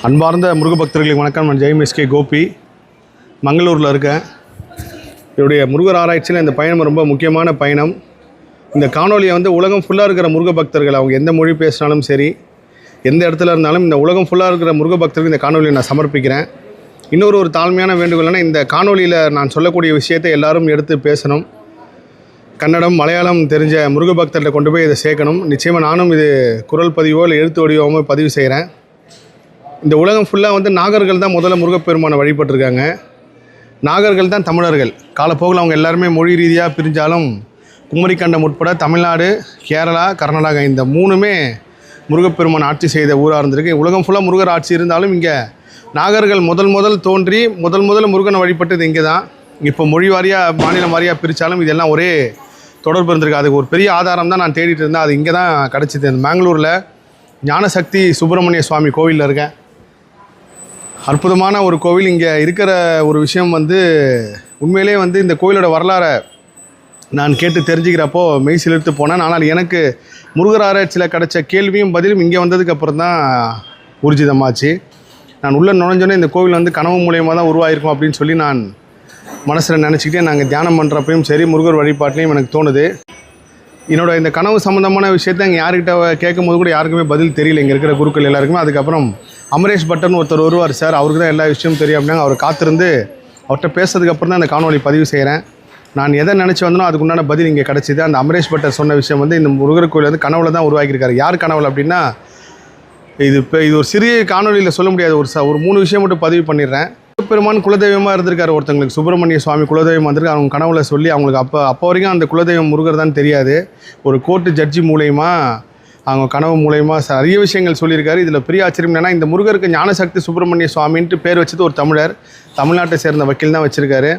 அன்பார்ந்த முருக பக்தர்களுக்கு வணக்கம். நான் ஜெயம் கோபி, மங்களூரில் இருக்கேன். என்னுடைய முருகர் ஆராய்ச்சியில் இந்த பயணம் ரொம்ப முக்கியமான பயணம். இந்த காணொலியை உலகம் ஃபுல்லாக இருக்கிற முருக பக்தர்கள், அவங்க எந்த மொழி பேசினாலும் சரி, எந்த இடத்துல இருந்தாலும் இந்த உலகம் ஃபுல்லாக இருக்கிற முருக பக்தர்களுக்கு இந்த காணொலியை நான் சமர்ப்பிக்கிறேன். இன்னொரு தாழ்மையான வேண்டுகோள்னா, இந்த காணொலியில் நான் சொல்லக்கூடிய விஷயத்தை எல்லாரும் எடுத்து பேசணும். கன்னடம், மலையாளம் தெரிஞ்ச முருக பக்தர்கிட்ட கொண்டு போய் இதை சேர்க்கணும். நிச்சயமாக நானும் இது குரல் பதிவோ இல்லை எழுத்து வடிவமோ பதிவு செய்கிறேன். இந்த உலகம் ஃபுல்லாக நாகர்கள் தான் முதல்ல முருகப்பெருமானை வழிபட்டிருக்காங்க. நாகர்கள் தான் தமிழர்கள். காலப்போக்கில் அவங்க எல்லாருமே மொழி ரீதியாக பிரிஞ்சாலும் குமரிக்கண்டம் உட்பட தமிழ்நாடு, கேரளா, கர்நாடகா இந்த மூணுமே முருகப்பெருமான் ஆட்சி செய்த ஊராக இருந்திருக்கு. உலகம் ஃபுல்லாக முருகர் ஆட்சி இருந்தாலும் இங்கே நாகர்கள் முதல் தோன்றி முதல்ல முருகனை வழிபட்டது இங்கே தான். இப்போ மொழி வாரியாக, மாநிலம் வாரியாக பிரித்தாலும் இதெல்லாம் ஒரே தொடர்பு இருந்திருக்கு. அதுக்கு ஒரு பெரிய ஆதாரம் தான் நான் தேடிட்டு இருந்தேன். அது இங்கே தான் கிடச்சிது. மேங்களூரில் ஞானசக்தி சுப்பிரமணிய சுவாமி கோவிலில் இருக்கேன். அற்புதமான ஒரு கோவில். இங்கே இருக்கிற ஒரு விஷயம் உண்மையிலே இந்த கோவிலோட வரலாறை நான் கேட்டு தெரிஞ்சுக்கிறப்போ மெய் சிலிர்த்து போனேன். ஆனால் எனக்கு முருகர் ஆராய்ச்சியில் கிடச்ச கேள்வியும் பதிலும் இங்கே வந்ததுக்கப்புறம் தான் ஊர்ஜிதமாச்சு. நான் உள்ளே நுழைஞ்சோன்னே இந்த கோவில் கனவு மூலியமாக தான் உருவாயிருக்கும் அப்படின்னு சொல்லி நான் மனசில் நினச்சிக்கிட்டே நாங்கள் தியானம் பண்ணுறப்பையும் சரி, முருகர் வழிபாட்டிலையும் எனக்கு தோணுது. என்னோட இந்த கனவு சம்மந்தமான விஷயத்தை இங்கே யார்கிட்ட கேட்கும்போது கூட யாருக்குமே பதில் தெரியல, இங்கே இருக்கிற குருக்கள் எல்லாருக்குமே. அதுக்கப்புறம் அமரேஷ் பட்டன் ஒருத்தர் வருவார், சார் அவருக்கு தான் எல்லா விஷயமும் தெரியும் அப்படின்னா அவர் காத்திருந்து அவர்கிட்ட பேசுறதுக்கப்புறம் தான் இந்த காணொலி பதிவு செய்கிறேன். நான் எதை நினச்சி வந்தனோ அதுக்குண்டான பதில் இங்கே கிடச்சிது. அந்த அமரேஷ் பட்டர் சொன்ன விஷயம் இந்த முருகர் கோயில் கனவுல தான் உருவாக்கியிருக்காரு. யார் கனவுல அப்படின்னா, இது ஒரு சிறிய காணொலியில் சொல்ல முடியாது. ஒரு 3 விஷயம் மட்டும் பதிவு பண்ணிடுறேன். பெருமான் குலதெய்வமாக இருந்திருக்காரு ஒருத்தங்களுக்கு. சுப்பிரமணிய சுவாமி குலதெய்வம் வந்திருக்கு. அவங்க கனவுல சொல்லி அவங்களுக்கு அப்போ வரைக்கும் அந்த குலதெய்வம் முருகர் தான் தெரியாது. ஒரு கோர்ட்டு ஜட்ஜி மூலயமா, அவங்க கனவு மூலயமா நிறைய விஷயங்கள் சொல்லியிருக்காரு. இதில் பெரிய ஆச்சரியம் என்னென்னா, இந்த முருகருக்கு ஞானசக்தி சுப்பிரமணிய சுவாமின்ட்டு பேர் வச்சது ஒரு தமிழர், தமிழ்நாட்டை சேர்ந்த வக்கீல் தான் வச்சுருக்காரு.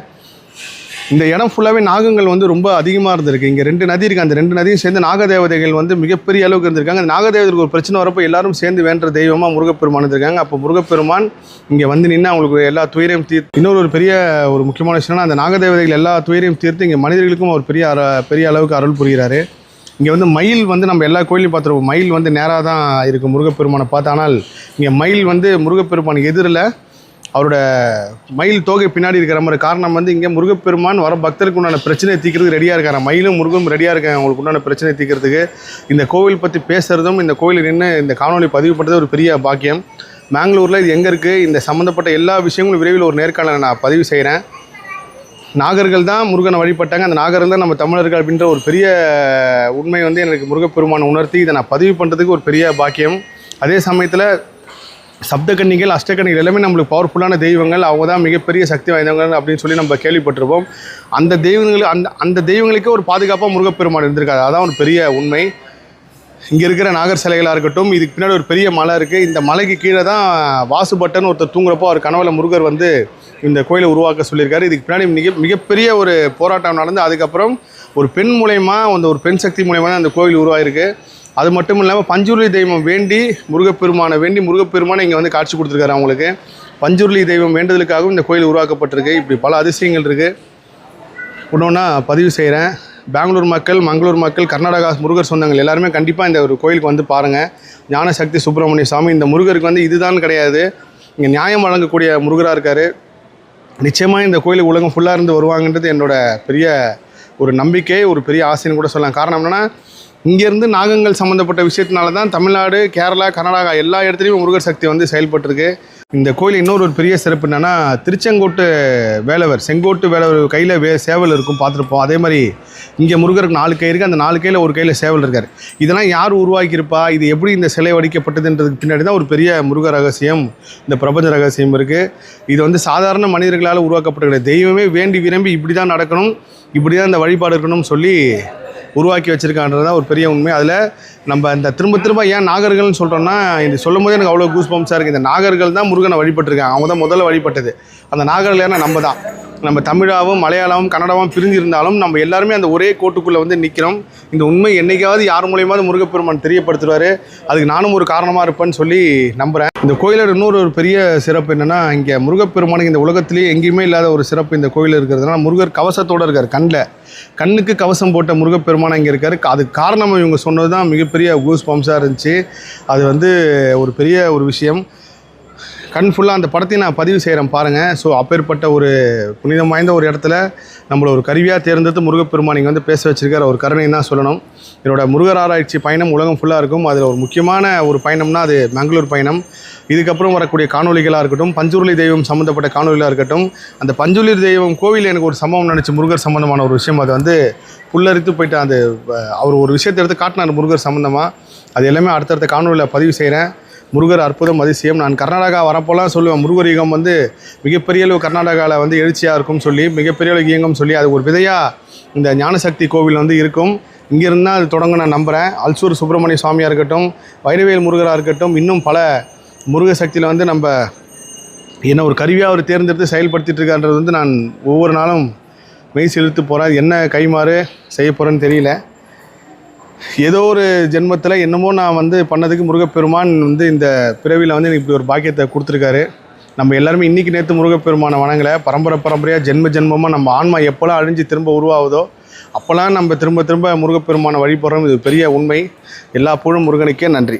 இந்த இடம் ஃபுல்லாகவே நாகங்கள் ரொம்ப அதிகமாக இருந்திருக்கு. இங்கே 2 நதி இருக்குது. அந்த 2 நதியும் சேர்ந்து நாகதேவதைகள் மிகப்பெரிய அளவுக்கு இருந்திருக்காங்க. அந்த நாகதேவதைக்கு ஒரு பிரச்சனை வரப்போ எல்லாரும் சேர்ந்து வேண்ட தெய்வமாக முருகப்பெருமான் இருந்திருக்காங்க. அப்போ முருகப்பெருமான் இங்கே நின்று அவங்களுக்கு எல்லா துயரையும் தீர்த்து, இன்னொரு பெரிய முக்கியமான விஷயம்னா, அந்த நாகதேவதைகள் எல்லா துயரையும் தீர்த்து இங்கே மனிதர்களுக்கும் அவர் பெரிய அளவுக்கு அருள் புரிகிறாரு. இங்கே மயில் நம்ம எல்லா கோயிலையும் பார்த்துருவோம். மயில் நேராக தான் இருக்குது முருகப்பெருமானை பார்த்து. ஆனால் இங்கே மயில் முருகப்பெருமான் எதிரில் அவரோட மயில் தோகை பின்னாடி இருக்கிற மாதிரி. காரணம் இங்கே முருகப்பெருமான் வர பக்தருக்கு உண்டான பிரச்சனையை தீர்க்கிறதுக்கு ரெடியாக இருக்காங்க. மயிலும் முருகும் ரெடியாக இருக்காங்க அவங்களுக்கு உண்டான பிரச்சனையை தீர்க்கிறதுக்கு. இந்த கோவில் பற்றி பேசுகிறதும், இந்த கோவில் நின்று இந்த காணொலி பதிவு பண்ணுறது ஒரு பெரிய பாக்கியம். மேங்களூரில் இது எங்கே இருக்குது, இந்த சம்மந்தப்பட்ட எல்லா விஷயங்களும் விரைவில் ஒரு நேர்காணலை நான் பதிவு செய்கிறேன். நாகர்கள் தான் முருகனை வழிபட்டாங்க. அந்த நாகர்கள் தான் நம்ம தமிழர்கள் அப்படின்ற ஒரு பெரிய உண்மை எனக்கு முருகப்பெருமானை உணர்த்தி இதை நான் பதிவு பண்ணுறதுக்கு ஒரு பெரிய பாக்கியம். அதே சமயத்தில் சப்தகன்னிகள், அஷ்டகன்னிகள் எல்லாமே நம்மளுக்கு பவர்ஃபுல்லான தெய்வங்கள். அவங்க தான் மிகப்பெரிய சக்தி வாய்ந்தவங்க அப்படின்னு சொல்லி நம்ம கேள்விப்பட்டிருப்போம். அந்த தெய்வங்களுக்கே ஒரு பாதுகாப்பாக முருகப்பெருமான் இருந்திருக்காது. அதான் ஒரு பெரிய உண்மை. இங்கே இருக்கிற நாகர் சிலைகளாக இருக்கட்டும், இதுக்கு பின்னாடி ஒரு பெரிய மலை இருக்குது. இந்த மலைக்கு கீழே தான் வாசுபட்டன் ஒருத்தர் தூங்குறப்போ அவர் கனவுல முருகர் இந்த கோயிலை உருவாக்க சொல்லியிருக்காரு. இதுக்கு பின்னாடி மிகப்பெரிய ஒரு போராட்டம் நடந்து அதுக்கப்புறம் ஒரு பெண் மூலயமா, ஒரு பெண் சக்தி மூலயமா தான் அந்த கோயில் உருவாயிருக்கு. அது மட்டும் இல்லாமல் பஞ்சுருளி தெய்வம் வேண்டி முருகப்பெருமானை இங்கே காட்சி கொடுத்துருக்காரு. அவங்களுக்கு பஞ்சுருளி தெய்வம் வேண்டுதலுக்காகவும் இந்த கோயில் உருவாக்கப்பட்டிருக்கு. இப்படி பல அதிசயங்கள் இருக்குது. ஒன்றா பதிவு செய்கிறேன். பெங்களூர் மக்கள், மங்களூர் மக்கள், கர்நாடகா முருகர் சொந்தங்கள் எல்லாருமே கண்டிப்பாக இந்த ஒரு கோயிலுக்கு பாருங்கள். ஞானசக்தி சுப்பிரமணிய சுவாமி இந்த முருகருக்கு இதுதான் கிடையாது, இங்கே நியாயம் வழங்கக்கூடிய முருகராக இருக்கார். நிச்சயமாக இந்த கோயிலுக்கு உலகம் ஃபுல்லாக இருந்து வருவாங்கன்றது என்னோட பெரிய ஒரு நம்பிக்கை, ஒரு பெரிய ஆசைன்னு கூட சொல்லலாம். காரணம் என்னென்னா, இங்கேருந்து நாகங்கள் சம்மந்தப்பட்ட விஷயத்தினால தான் தமிழ்நாடு, கேரளா, கர்நாடகா எல்லா இடத்துலையும் முருகர் சக்தி செயல்பட்டுருக்கு. இந்த கோயில் இன்னொரு ஒரு பெரிய சிறப்பு என்னென்னா, திருச்செங்கோட்டு வேலவர், செங்கோட்டு வேலவர் கையில் சேவல் இருக்கும், பார்த்துருப்போம். அதே மாதிரி இங்கே முருகருக்கு 4 கை இருக்குது. அந்த 4 கையில் ஒரு கையில் சேவல் இருக்கார். இதெல்லாம் யார் உருவாக்கியிருப்பா, இது எப்படி இந்த சிலை வடிக்கப்பட்டதுன்றதுக்கு பின்னாடி தான் ஒரு பெரிய முருக ரகசியம், இந்த பிரபஞ்ச ரகசியம் இருக்குது. இது சாதாரண மனிதர்களால் உருவாக்கப்பட்ட தெய்வமே வேண்டி விரும்பி இப்படி தான் நடக்கணும், இப்படி தான் இந்த வழிபாடு இருக்கணும்னு சொல்லி உருவாக்கி வச்சுருக்கான்றது தான் ஒரு பெரிய உண்மை. அதில் நம்ம இந்த திரும்ப ஏன் நாகர்கள்னு சொல்கிறோன்னா, இது சொல்லும் போது எனக்கு அவ்வளோ கூஸ் பம்ப்ஸாக இருக்குது. இந்த நாகர்கள் தான் முருகனை வழிபட்டிருக்காங்க. அவங்க தான் முதல்ல வழிபட்டது. அந்த நாகர்கள் ஏன்னா நம்ம தமிழாவும் மலையாளமும் கன்னடாவும் பிரிஞ்சிருந்தாலும் நம்ம எல்லாருமே அந்த ஒரே கோட்டுக்குள்ளே நிற்கிறோம். இந்த உண்மை என்றைக்காவது யார் மூலியமாவது முருகப்பெருமான் தெரியப்படுத்துவார். அதுக்கு நானும் ஒரு காரணமாக இருப்பேன்னு சொல்லி நம்புகிறேன். இந்த கோயிலோட இன்னொரு ஒரு பெரிய சிறப்பு என்னென்னா, இங்கே முருகப்பெருமானுக்கு இந்த உலகத்திலேயே எங்கேயுமே இல்லாத ஒரு சிறப்பு இந்த கோயில் இருக்கிறதுனால, முருகர் கவசத்தோடு இருக்கார். கண்ணுக்கு கவசம் போட்ட முருகப்பெருமான் இங்கே இருக்கார். அதுக்கு காரணம் இவங்க சொன்னது தான் மிகப்பெரிய கூஸ் பம்ப்ஸாக இருந்துச்சு. அது ஒரு பெரிய ஒரு விஷயம். கண் ஃபுல்லாக அந்த படத்தையும் நான் பதிவு செய்கிறேன் பாருங்கள். ஸோ அப்பேற்பட்ட ஒரு புனிதம் வாய்ந்த ஒரு இடத்துல நம்மளை ஒரு கருவியாக தேர்ந்தெடுத்து முருகப்பெருமான் இங்கே வந்து பேச வச்சிருக்கிற ஒரு கருணைன்னு தான் சொல்லணும். என்னோட முருகர் ஆராய்ச்சி பயணம் உலகம் ஃபுல்லாக இருக்கும். அதில் ஒரு முக்கியமான ஒரு பயணம்னா அது பெங்களூர் பயணம். இதுக்கப்புறம் வரக்கூடிய காணொலிகளாக இருக்கட்டும், பஞ்சுருளி தெய்வம் சம்மந்தப்பட்ட காணொலிகளாக இருக்கட்டும், அந்த பஞ்சுருளி தெய்வம் கோவில் எனக்கு ஒரு சம்பவம் நினச்சி முருகர் சம்மந்தமான ஒரு விஷயம், அது வந்து புல்லரித்து போயிட்டு அது அவர் ஒரு விஷயத்தை எடுத்து காட்டினார் முருகர் சம்மந்தமாக. அது எல்லாமே அடுத்தடுத்த காணொலியில் பதிவு செய்கிறேன். முருகர் அற்புதம் அதிசயம். நான் கர்நாடகா வரப்போலாம் சொல்லுவேன், முருகர் யுகம் வந்து மிகப்பெரிய அளவு கர்நாடகாவில் வந்து எழுச்சியாக இருக்கும் சொல்லி, மிகப்பெரிய அளவு இயங்கம் சொல்லி, அது ஒரு விதையாக இந்த ஞானசக்தி கோவில் வந்து இருக்கும். இங்கேருந்து தான் அது தொடங்க நான் நம்புகிறேன். அல்சூர் சுப்பிரமணிய சுவாமியாக இருக்கட்டும், வைரவேல் முருகராக இருக்கட்டும், இன்னும் பல முருக சக்தியில் வந்து நம்ம என்ன ஒரு கருவியாக அவர் தேர்ந்தெடுத்து செயல்படுத்திட்டு இருக்கான்றது வந்து நான் ஒவ்வொரு நாளும் மெய் செலுத்து போகிறேன். என்ன கைமாறு செய்ய போகிறேன்னு தெரியல. ஏதோ ஒரு ஜென்மத்தில் என்னமோ நான் வந்து பண்ணதுக்கு முருகப்பெருமான் வந்து இந்த பிறவியில் வந்து எனக்கு இப்படி ஒரு பாக்கியத்தை கொடுத்துருக்காரு. நம்ம எல்லாருமே இன்றைக்கி நேற்று முருகப்பெருமானை வணங்கலை. பரம்பரையாக ஜென்மமாக நம்ம ஆன்மா எப்போல்லாம் அழிஞ்சு திரும்ப உருவாகுதோ அப்போல்லாம் நம்ம திரும்ப முருகப்பெருமானை வழிபடுறோம். இது பெரிய உண்மை. எல்லா புகழும் முருகனுக்கே. நன்றி.